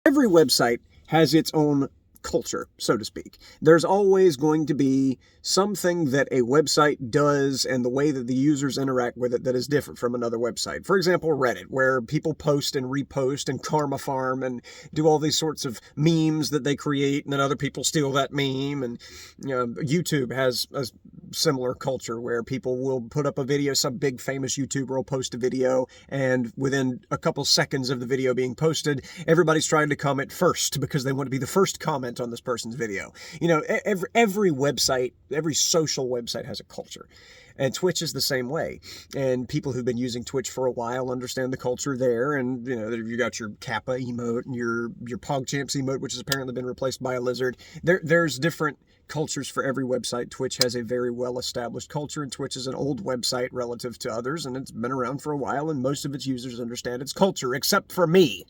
Every website has its own culture, so to speak. There's always going to be something that a website does and the way that the users interact with it that is different from another website. For example, Reddit, where people post and repost and karma farm and do all these sorts of memes that they create, and then other people steal that meme. And YouTube has a similar culture where people will put up a video, some big famous YouTuber will post a video, and within a couple seconds of the video being posted, everybody's trying to comment first because they want to be the first comment on this person's video. Every website, every social website has a culture. And Twitch is the same way. And people who've been using Twitch for a while understand the culture there. And, you got your Kappa emote and your PogChamps emote, which has apparently been replaced by a lizard. There's different cultures for every website. Twitch has a very well-established culture, and Twitch is an old website relative to others, and it's been around for a while, and most of its users understand its culture, except for me.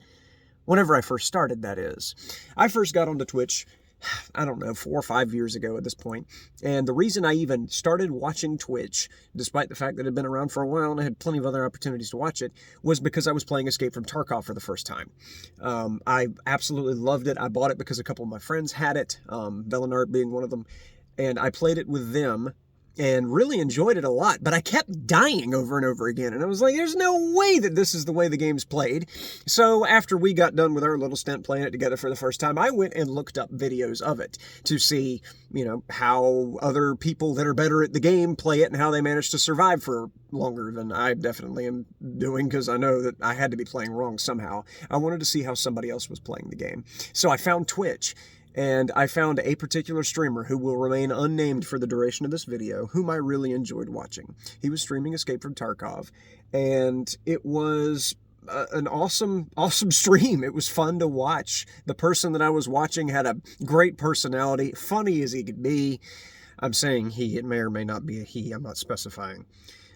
Whenever I first started, that is. I first got onto Twitch, I don't know, 4 or 5 years ago at this point. And the reason I even started watching Twitch, despite the fact that it had been around for a while and I had plenty of other opportunities to watch it, was because I was playing Escape from Tarkov for the first time. I absolutely loved it. I bought it because a couple of my friends had it, Velinart being one of them, and I played it with them and really enjoyed it a lot, but I kept dying over and over again, and I was like, there's no way that this is the way the game's played. So after we got done with our little stint playing it together for the first time, I went and looked up videos of it to see, how other people that are better at the game play it and how they manage to survive for longer than I definitely am doing, because I know that I had to be playing wrong somehow. I wanted to see how somebody else was playing the game. So I found Twitch. And I found a particular streamer who will remain unnamed for the duration of this video, whom I really enjoyed watching. He was streaming Escape from Tarkov, and it was an awesome stream. It was fun to watch. The person that I was watching had a great personality, funny as he could be. I'm saying he, it may or may not be a he, I'm not specifying.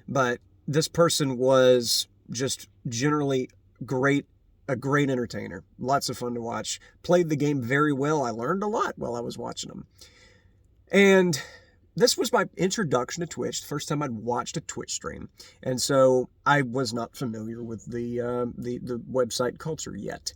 But this person was just generally great. A great entertainer. Lots of fun to watch. Played the game very well. I learned a lot while I was watching him. And this was my introduction to Twitch, the first time I'd watched a Twitch stream. And so I was not familiar with the website culture yet.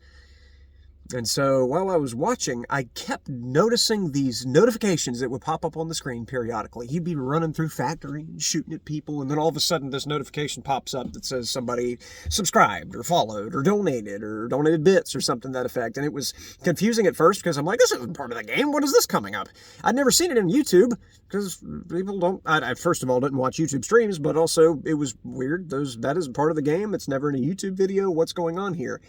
And so while I was watching, I kept noticing these notifications that would pop up on the screen periodically. He'd be running through factory and shooting at people, and then all of a sudden this notification pops up that says somebody subscribed or followed or donated bits or something to that effect. And it was confusing at first because I'm like, this isn't part of the game. What is this coming up? I'd never seen it in YouTube because people don't, I first of all didn't watch YouTube streams, but also it was weird. That isn't part of the game. It's never in a YouTube video. What's going on here?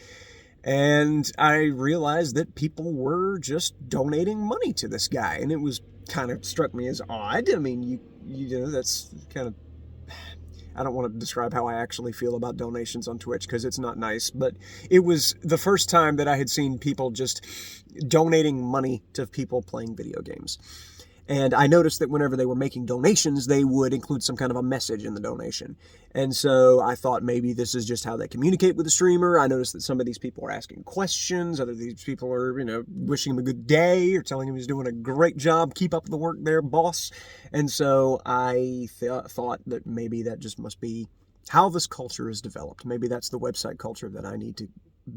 And I realized that people were just donating money to this guy, and it was kind of struck me as odd. I mean, you know, that's kind of, I don't want to describe how I actually feel about donations on Twitch because it's not nice, but it was the first time that I had seen people just donating money to people playing video games. And I noticed that whenever they were making donations, they would include some kind of a message in the donation. And so I thought maybe this is just how they communicate with the streamer. I noticed that some of these people are asking questions. Other these people are, wishing him a good day or telling him he's doing a great job. Keep up the work there, boss. And so I thought that maybe that just must be how this culture is developed. Maybe that's the website culture that I need to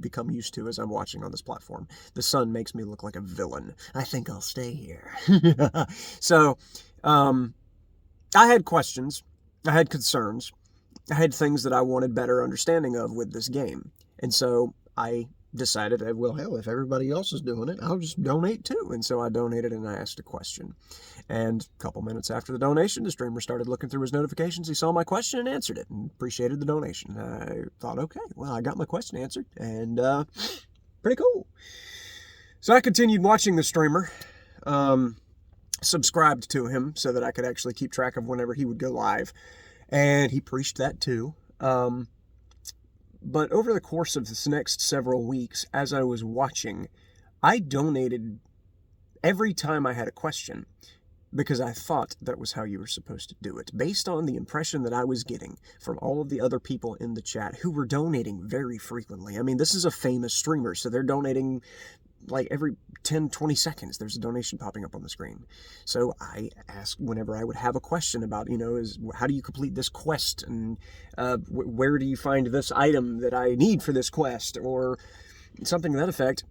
become used to as I'm watching on this platform. The sun makes me look like a villain. I think I'll stay here. So, I had questions. I had concerns. I had things that I wanted better understanding of with this game. And so I decided, well, hell, if everybody else is doing it, I'll just donate too. And so I donated and I asked a question. And a couple minutes after the donation, the streamer started looking through his notifications. He saw my question and answered it and appreciated the donation. I thought, okay, well, I got my question answered, and pretty cool. So I continued watching the streamer, subscribed to him so that I could actually keep track of whenever he would go live, and he preached that too. But over the course of this next several weeks, as I was watching, I donated every time I had a question, because I thought that was how you were supposed to do it, based on the impression that I was getting from all of the other people in the chat who were donating very frequently. I mean, this is a famous streamer, so they're donating like every 10, 20 seconds. There's a donation popping up on the screen. So I asked whenever I would have a question about, how do you complete this quest? And where do you find this item that I need for this quest? Or something to that effect.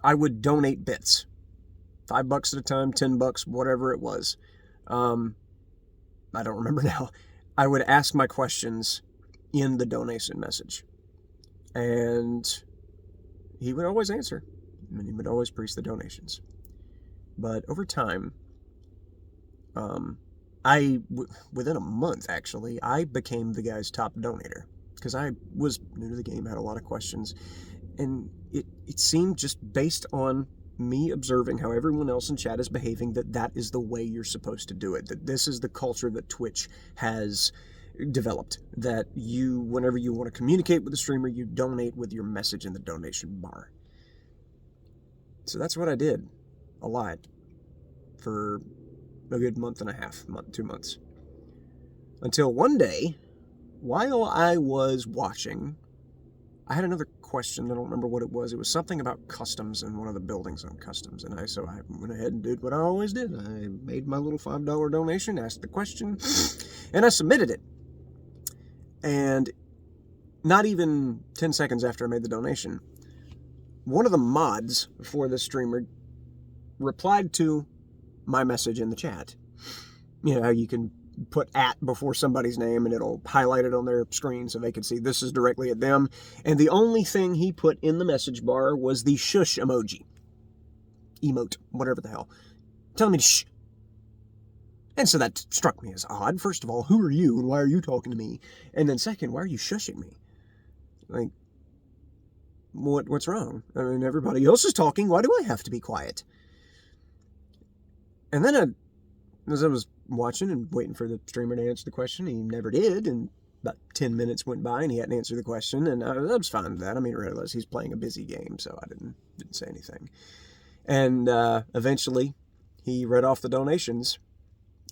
I would donate bits. $5 at a time, $10, whatever it was. I don't remember now. I would ask my questions in the donation message. And he would always answer. And he would always priest the donations. But over time, within a month, actually, I became the guy's top donator. Because I was new to the game, had a lot of questions. And it seemed, just based on me observing how everyone else in chat is behaving, that is the way you're supposed to do it. That this is the culture that Twitch has developed. That you, whenever you want to communicate with a streamer, you donate with your message in the donation bar. So that's what I did. A lot. For a good month and a half, 2 months. Until one day, while I was watching, I had another question. I don't remember what it was. It was something about customs in one of the buildings on customs. And so I went ahead and did what I always did. I made my little $5 donation, asked the question, and I submitted it. And not even 10 seconds after I made the donation, one of the mods for the streamer replied to my message in the chat. You know how you can put @ before somebody's name and it'll highlight it on their screen so they can see this is directly at them. And the only thing he put in the message bar was the shush emoji. Emote, whatever the hell. Telling me to shh. And so that struck me as odd. First of all, who are you and why are you talking to me? And then second, why are you shushing me? Like, what's wrong? I mean, everybody else is talking. Why do I have to be quiet? And then as I was watching and waiting for the streamer to answer the question, he never did, and about 10 minutes went by and he hadn't answered the question, and I was fine with that. I mean, I realized he's playing a busy game, so I didn't say anything. And eventually, he read off the donations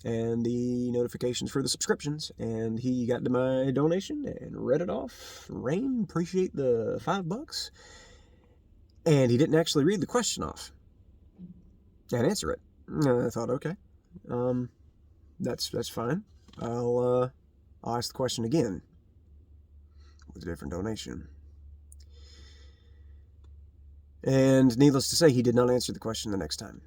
and the notifications for the subscriptions, and he got to my donation and read it off. Rain, appreciate the $5. And he didn't actually read the question off and answer it. And I thought, okay. That's fine. I'll ask the question again with a different donation. And needless to say, he did not answer the question the next time.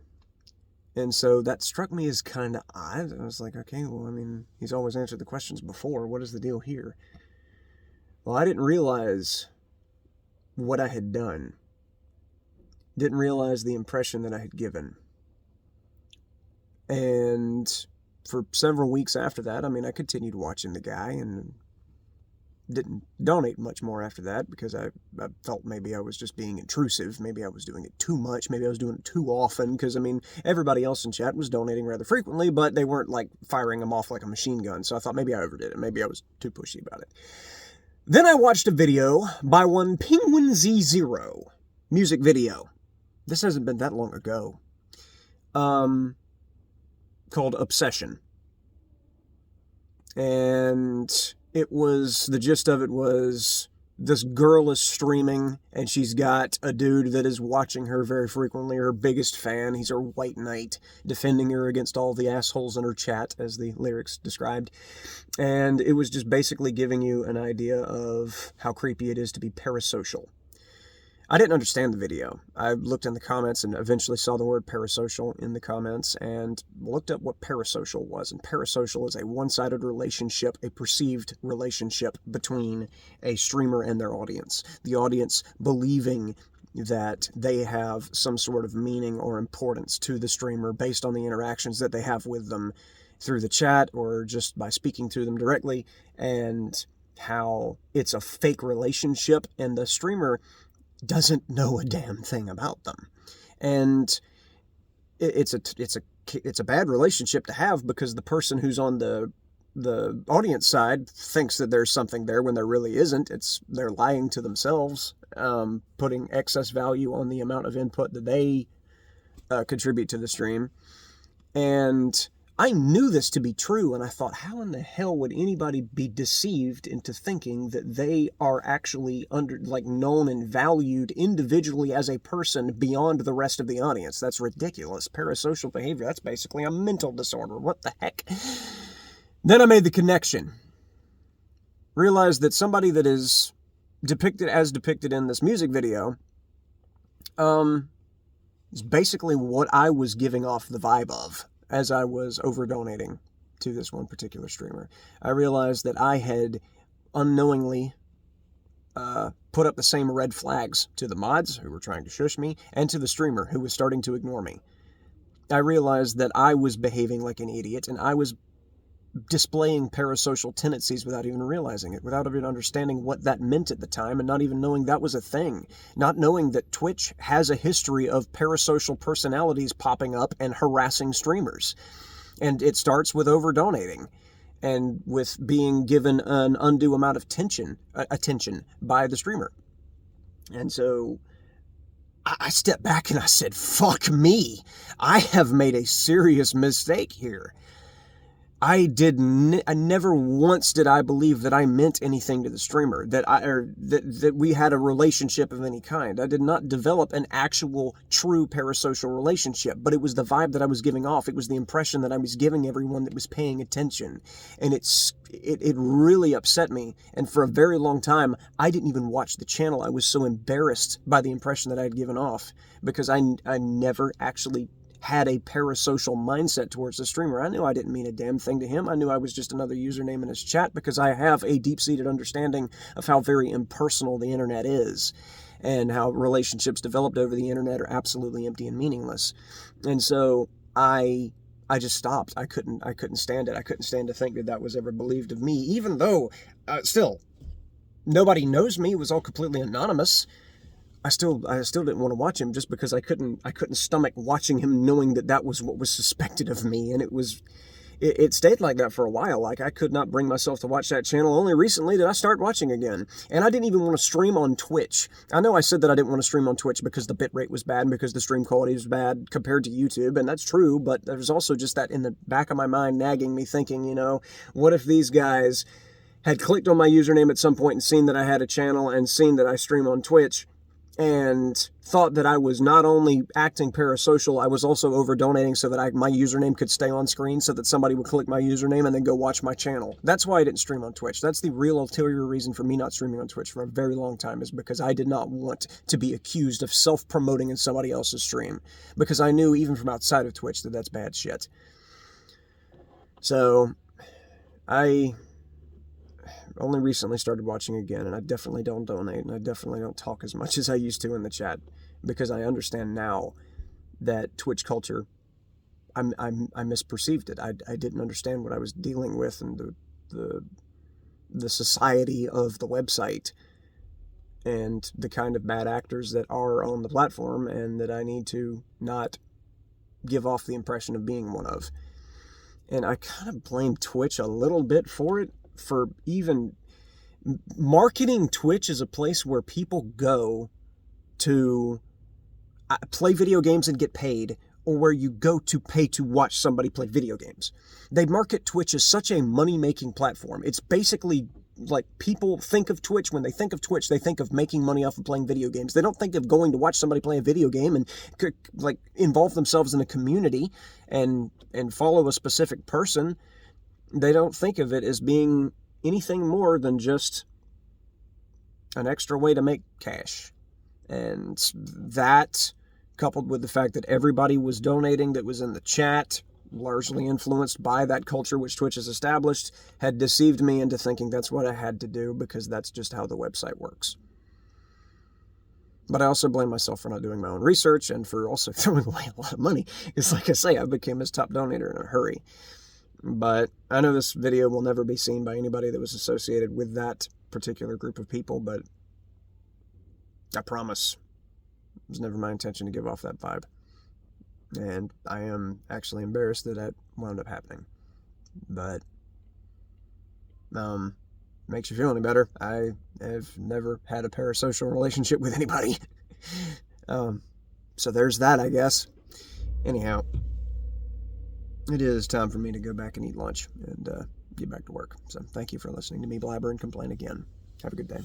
And so that struck me as kind of odd. I was like, okay, well, I mean, he's always answered the questions before. What is the deal here? Well, I didn't realize what I had done. Didn't realize the impression that I had given. And for several weeks after that, I mean, I continued watching the guy and didn't donate much more after that because I felt maybe I was just being intrusive. Maybe I was doing it too much. Maybe I was doing it too often because, I mean, everybody else in chat was donating rather frequently, but they weren't, like, firing them off like a machine gun. So I thought maybe I overdid it. Maybe I was too pushy about it. Then I watched a video by one Penguin Z0, music video. This hasn't been that long ago. Called Obsession. And the gist of it was, this girl is streaming, and she's got a dude that is watching her very frequently, her biggest fan. He's her white knight, defending her against all the assholes in her chat, as the lyrics described. And it was just basically giving you an idea of how creepy it is to be parasocial. I didn't understand the video. I looked in the comments and eventually saw the word parasocial in the comments and looked up what parasocial was. And parasocial is a one-sided relationship, a perceived relationship between a streamer and their audience. The audience believing that they have some sort of meaning or importance to the streamer based on the interactions that they have with them through the chat or just by speaking to them directly, and how it's a fake relationship and the streamer doesn't know a damn thing about them. And it's a bad relationship to have because the person who's on the audience side thinks that there's something there when there really isn't. They're lying to themselves, putting excess value on the amount of input that they contribute to the stream. And I knew this to be true, and I thought, how in the hell would anybody be deceived into thinking that they are actually known and valued individually as a person beyond the rest of the audience? That's ridiculous. Parasocial behavior, that's basically a mental disorder. What the heck? Then I made the connection. Realized that somebody that is depicted in this music video, It's basically what I was giving off the vibe of as I was over donating to this one particular streamer. I realized that I had unknowingly put up the same red flags to the mods who were trying to shush me and to the streamer who was starting to ignore me. I realized that I was behaving like an idiot and I was displaying parasocial tendencies without even realizing it, without even understanding what that meant at the time, and not even knowing that was a thing. Not knowing that Twitch has a history of parasocial personalities popping up and harassing streamers. And it starts with over-donating and with being given an undue amount of attention by the streamer. And so I stepped back and I said, fuck me. I have made a serious mistake here. I never once did I believe that I meant anything to the streamer, that we had a relationship of any kind. I did not develop an actual, true parasocial relationship, but it was the vibe that I was giving off. It was the impression that I was giving everyone that was paying attention. And it really upset me. And for a very long time, I didn't even watch the channel. I was so embarrassed by the impression that I had given off because I never actually had a parasocial mindset towards the streamer. I knew I didn't mean a damn thing to him. I knew I was just another username in his chat because I have a deep-seated understanding of how very impersonal the internet is and how relationships developed over the internet are absolutely empty and meaningless. And so I just stopped. I couldn't stand it. I couldn't stand to think that that was ever believed of me, even though still nobody knows me. It was all completely anonymous. I still didn't want to watch him just because I couldn't stomach watching him knowing that that was what was suspected of me. And it stayed like that for a while. Like, I could not bring myself to watch that channel. Only recently did I start watching again. And I didn't even want to stream on Twitch. I know I said that I didn't want to stream on Twitch because the bitrate was bad and because the stream quality was bad compared to YouTube. And that's true, but there's also just that in the back of my mind nagging me thinking, you know, what if these guys had clicked on my username at some point and seen that I had a channel and seen that I stream on Twitch and thought that I was not only acting parasocial, I was also over-donating so that my username could stay on screen so that somebody would click my username and then go watch my channel. That's why I didn't stream on Twitch. That's the real ulterior reason for me not streaming on Twitch for a very long time, is because I did not want to be accused of self-promoting in somebody else's stream. Because I knew, even from outside of Twitch, that that's bad shit. So, I only recently started watching again, and I definitely don't donate, and I definitely don't talk as much as I used to in the chat, because I understand now that Twitch culture, I misperceived it. I didn't understand what I was dealing with, and the society of the website, and the kind of bad actors that are on the platform, and that I need to not give off the impression of being one of. And I kind of blame Twitch a little bit for it, for even marketing Twitch as a place where people go to play video games and get paid, or where you go to pay to watch somebody play video games. They market Twitch as such a money-making platform. It's basically like, people think of Twitch, when they think of Twitch, they think of making money off of playing video games. They don't think of going to watch somebody play a video game and like involve themselves in a community and follow a specific person. They don't think of it as being anything more than just an extra way to make cash. And that, coupled with the fact that everybody was donating that was in the chat, largely influenced by that culture which Twitch has established, had deceived me into thinking that's what I had to do, because that's just how the website works. But I also blame myself for not doing my own research, and for also throwing away a lot of money. It's like I say, I became his top donator in a hurry. But I know this video will never be seen by anybody that was associated with that particular group of people, but I promise it was never my intention to give off that vibe. And I am actually embarrassed that that wound up happening. But makes you feel any better, I have never had a parasocial relationship with anybody. So there's that, I guess. Anyhow, it is time for me to go back and eat lunch and get back to work. So thank you for listening to me blabber and complain again. Have a good day.